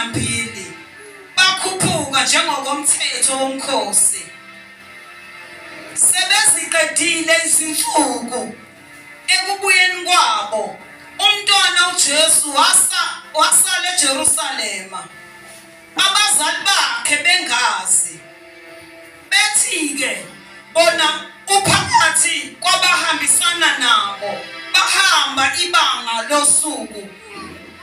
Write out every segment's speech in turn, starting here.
nambili bakhuphuka njengokomthetho womkhosi. Sebeziqedile izinsuku ekubuyeni kwabo, umntwana uJesu wasala eJerusalema, abazali bakhe bengazi. Bethi-ke bona uphakathi kwabahambisana nabo, bahamba ibanga losuku,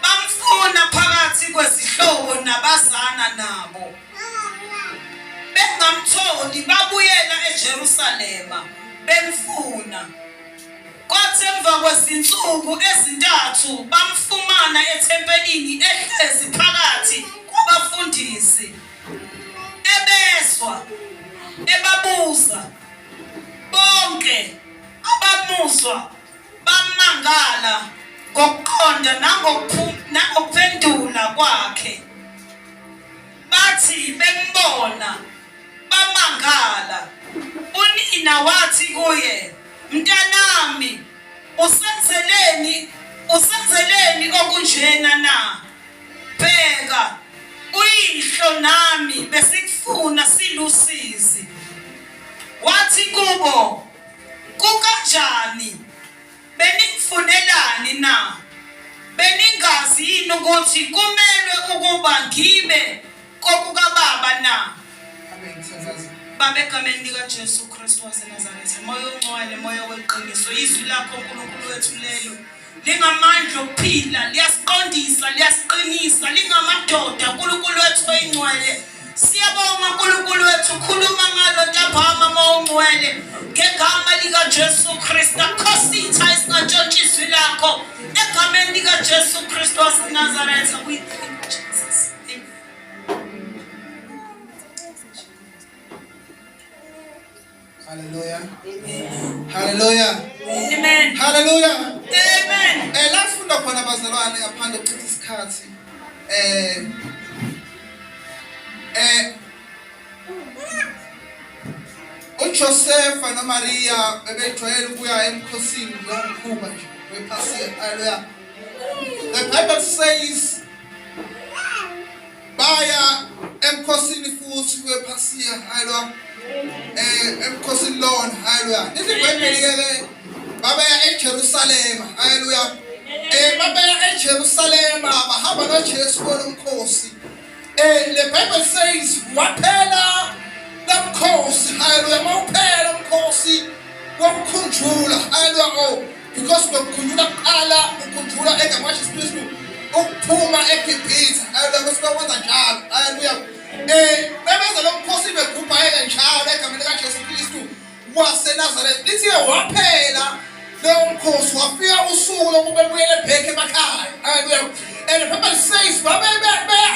bamfuna phakathi kwezihlobo nabazana nabo. Bengamtholi, babuyela eJerusalema bemfuna. Kwathi emva kwezinsuku ezintathu bamfumana ethempelini ehlezi phakathi kubafundisi, ebezwa, ebabuza. Bonke abamuzwa bamangala ngokuqonda nangokuphendula kwakhe. Bathi bembona bamangala. Unina wathi kuye, "Mntanami, usenzeleni okunjena na? Bheka, uyihlo nami besikufuna silusizi." Wathi kubo, "Kukanjani? Benimfunelani na? Beningazi yini ukuthi kumelwe ukuba ngibe kokukababa na?" Baba, egameni likaJesu Kristu waseNazaretha, moya ongcwele, moya weqiniso, izwi lakho uNkulunkulu wethu lelo lingamandla okuphila, liyasiqondisa, liyasiqinisa, lingamadoda uNkulunkulu wethu oyingcwele. Siyabonga uNkulunkulu wethu, khuluma ngalo ntambama moya ongcwele ngegama likaJesu Kristu. Khositha isingatshontsha izwi lakho egameni likaJesu Kristu waseNazaretha. We thank you, Jesus. Hallelujah. Hallelujah. Amen. Hallelujah. Amen. Lafunda khona abazalwane ngaphandle kokuchitha isikhathi. uJoseph noMaria bebejwayele ukuya emkhosini yomkhuba nje wephasika. Hallelujah. The Bible says baya emkhosini futhi wephasika. Hallelujah. Emkhosini lona. Hallelujah. IziBhayibheli babaya eJerusalema. Hallelujah. Babaya eJerusalema bahamba noJesu kulomkhosi. The Bible says waphela lomkhosi. Hallelujah. Mawuphela umkhosi womkhunjula. Hallelujah. Because womkhunjula kuqala umkhunjula engamasho Kristu ukuphuma eGibhithe. Hallelujah. Kusikwenza njalo. Hallelujah. Bebenza lomkhosi bekhupha njalo egameni likaJesu Kristu waseNazaretha. Lithi waphela lomkhosi wafika usuku lokuba buyele back emakhaya. Hallelujah. And the Bible says babe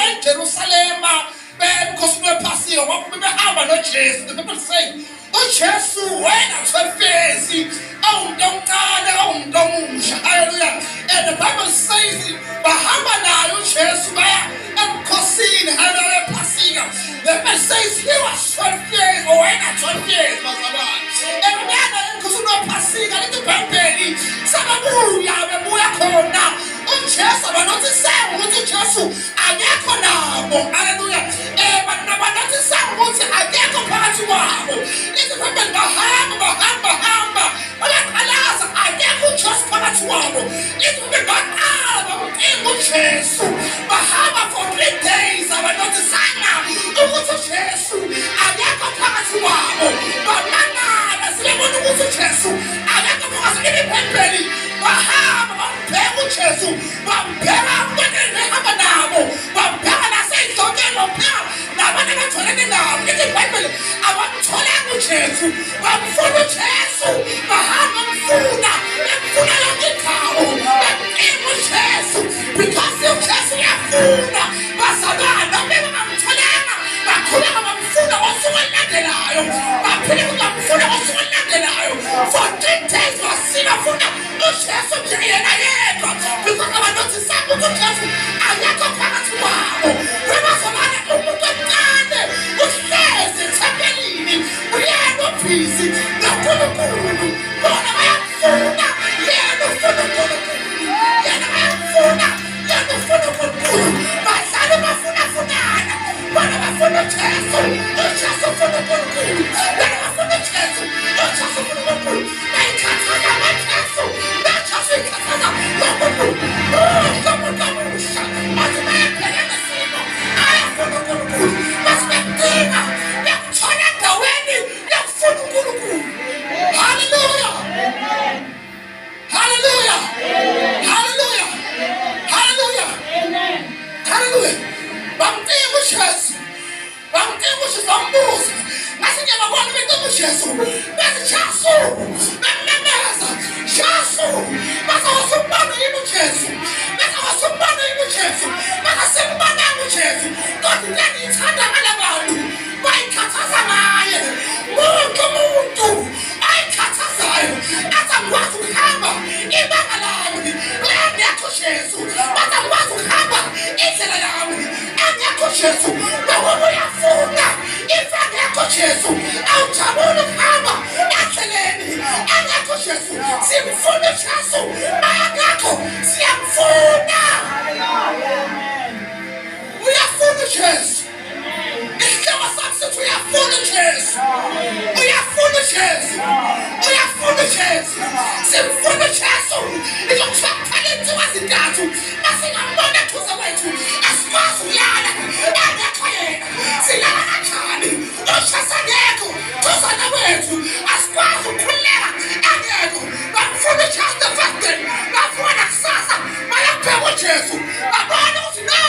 eJerusalema bemkhosi wephasika wabehamba noJesu. The Bible says uJesu wena thwefezi awuntomncane awuntomusha. Hallelujah. And the Bible says bahamba naye uJesu baya emkhosini. Hallelujah. Phasika. The Bible says he was 12 years or wena 12 years bazalwane. And wena emkhosini wephasika lithi iBhayibheli sababuya bebuya khona uJesu abanothisa ukuthi uJesu akekho nabo. Hallelujah. Abanothisa ukuthi akekho phakathi kwabo. Lithi iBhayibheli bahamba bayaqalaza akekho uJesu phakathi kwabo. Lithi baqala uJesu bahamba for 3 days abanothisa ukuthi uJesu akekho phakathi kwabo. Bamangala sibona ukuthi uJesu akekho phakathi kweBhayibheli. Bahamba bambheka uJesu, bambheka abantu behamba nabo, bambheka nasey'hlokeni, bambheka nabantu abatholene nabo. Lithi iBhayibheli abamtholanga uJesu, bamfuna uJesu, bahamba bemfuna yonke indawo, bemdinga uJesu because uJesu uyafuna. Bazalwane bengamtholanga bakhuleka bamfuna ngosuku olulandelayo, baphinde bamfuna ngosuku olulandelayo. For 3 days basibafuna uJesu nje yena yedwa because abanothisa ukuthi uJesu akekho phakathi kwabo. Bazalwane umuntu omncane uhlezi ethempelini uyena ubhizi noNkulunkulu. Bona bayamfuna yena uNkulunkulu. Yena bayamfuna yena uNkulunkulu. Bazalwane bafuna Jesu. Bese Jesu. Bememeza. Jesu. Bese wasubona yini Jesu. Bese wasubona yini Jesu. Bese simbona yini Jesu. Kodwa leni ithanda ngalabantu. Bayikhathaza ngaye. Umuntu ayikhathazayo. Azakwazi ukuhamba ibanga lami. Engekho Jesu. Azakwazi ukuhamba indlela yami. Engekho Jesu. Ngoba uyafuna. Engekho Jesu. Awujabuli ukuhamba endleleni. Engekho Jesu. Simfuna Jesu. Engekho siyamfuna. Uyafuna Jesu. Isihloko sami sithi uyafuna Jesu. Uyafuna Jesu. Uyafuna Jesu. Simfuna Jesu. Izokuthiwa kuphela izinsuku ezintathu. Masingambona eduze kwethu. Asikwazi uyala. Engekho yena. Silala kanjani? Ujesu angekho. Duzane kwethu. Asikwazi ukukhululeka. Engekho. Bamfuna uJesu the first day. Bafuna kusasa. Bayabheka uJesu. Babona ukuthi no.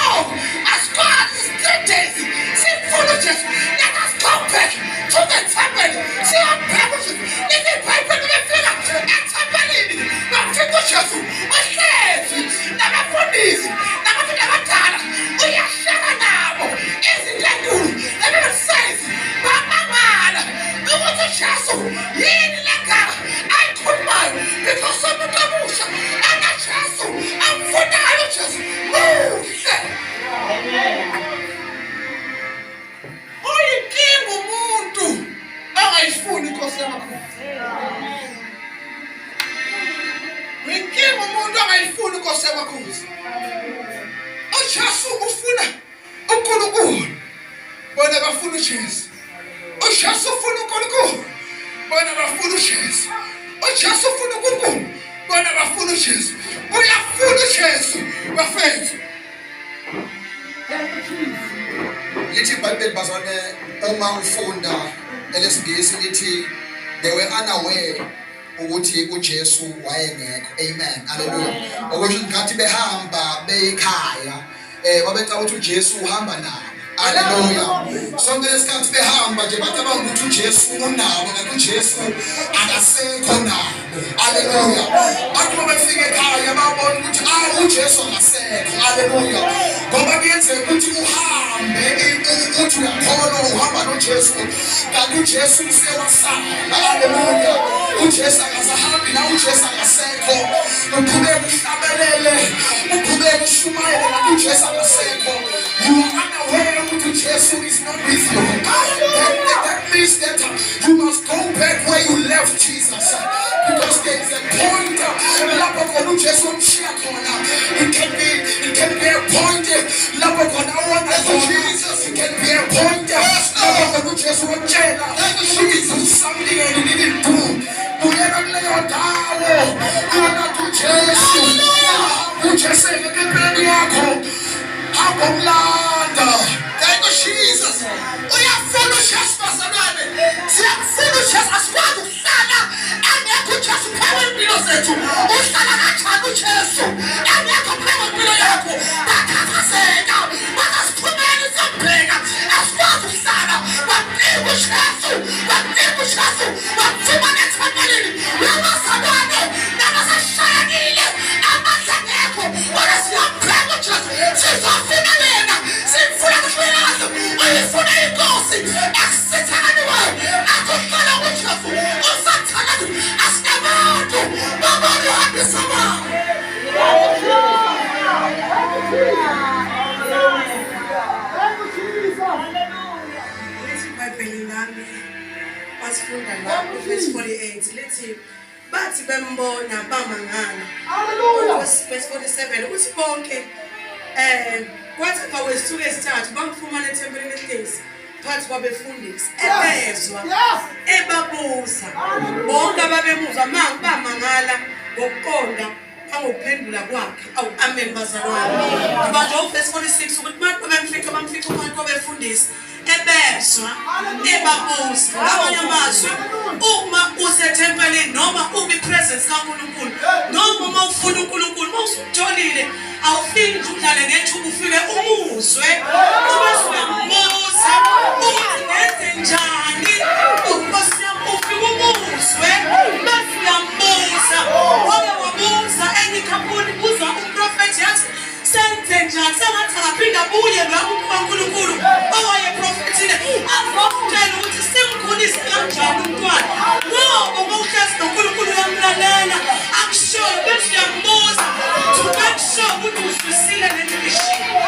Asikwazi 3 days. Simfuna uJesu. Let us go back to the temple. Siyabheka uJesu. Lithi iBhayibheli lifika ethempelini. Bafika uJesu. Uhlezi nabafundisi. Nabantu abadala. Uyashaka nabo. Izinto enkulu. Ebebesayizi. Bamangala. Ukuthi uJesu yini le gama ayikhulumayo. Because umuntu omusha anaJesu. Amfunayo uJesu. Muhle. Uyinkinga umuntu angayifuni inkosi yakho. Uyinkinga umuntu angayifuni inkosi yakho. uJesu ufuna uNkulunkulu. Bona bafuna uJesu. uJesu ufuna uNkulunkulu. Bona bafuna uJesu. uJesu ufuna uNkulunkulu. Bona bafuna uJesu. Uyafuna uJesu bafethu. Lithi iBhayibheli bazwane uma ufunda elesingisi lithi they were unaware ukuthi uJesu wayengekho. Amen. Hallelujah. Okusho ngathi behamba beyikhaya babecaba ukuthi uJesu uhamba nabo. Hallelujah. Sonke lesikhathi behamba nje bathi ukuthi uJesu unabo kanti uJesu akasekho nabo. Hallelujah. Bathi bafika ekhaya babona ukuthi uJesu akasekho. Hallelujah. Ngoba kuyenzeka ukuthi uhambe uthi uyakholwa uhamba noJesu kanti uJesu usewasala. Hallelujah. uJesu akasahambi na uJesu akasekho. Uqhubeka uhlabelele, uqhubeka ushumayele kanti uJesu akasekho. You are unaware that Jesus is not with you. That means that you must go back where you left Jesus. Because there is a point. It can be a point. Jesus. It can be a point. Jesus something and he didn't do. You never lay your down. You are not to Jesus. You just say, look at Thank you, Jesus. Uyafuna uJesu bazalwane. Siyafuna uJesu asikwazi ukuhlala engekho uJesu phakathi impilo zethu. Uhlala kanjani uJesu? Engekho phakathi impilo yakho. Bakhathazeka. Bakasiphumela isibheka. Asikwazi ukuhlala. Bamdinga uJesu. Bamdinga uJesu. Bamfumana ethempelini. Labazalwane. Nabasashayekile. Amandla angekho. Bona siyambheka uJesu. Sizofika yena. Simfuna kuhlelazo. Uyifuna inkosi. Akusithakaniwe. Akuhlala uJesu. Usathakani. Asinabantu. Babona uhambisa abantu. iBhayibheli lami wasifunda la verse 48 lithi bathi bembona bamangala. Verse 47 uthi bonke kwathi kwawesithuke esithathu bamfumana ethempelini ehlezi phansi kwabefundisi ebezwa ebabuza bonke ababemuzwa bamangala ngokuqonda angokuphendula kwakhe. Awu amen bazalwane. Ngoba verse 46 ukuthi bamfika phansi kwabefundisi ebezwa ebabuza. Ngamanye amazwi uma usethempelini noma uma ipresence kaNkulunkulu noma uma ufuna uNkulunkulu uma usujolile awufiki nje udlale ngethuba ufike umuzwe ubese uyambuza ukuthi ngenze njani. UNkosi abuye lapho kuNkulunkulu owayeprofethile azokutshela ukuthi simkhulise kanjani umntwana ngoba ngokuhlezi noNkulunkulu uyamlalela akushoyo bese uyambuza to make sure ukuthi uzwisile lento eshiwo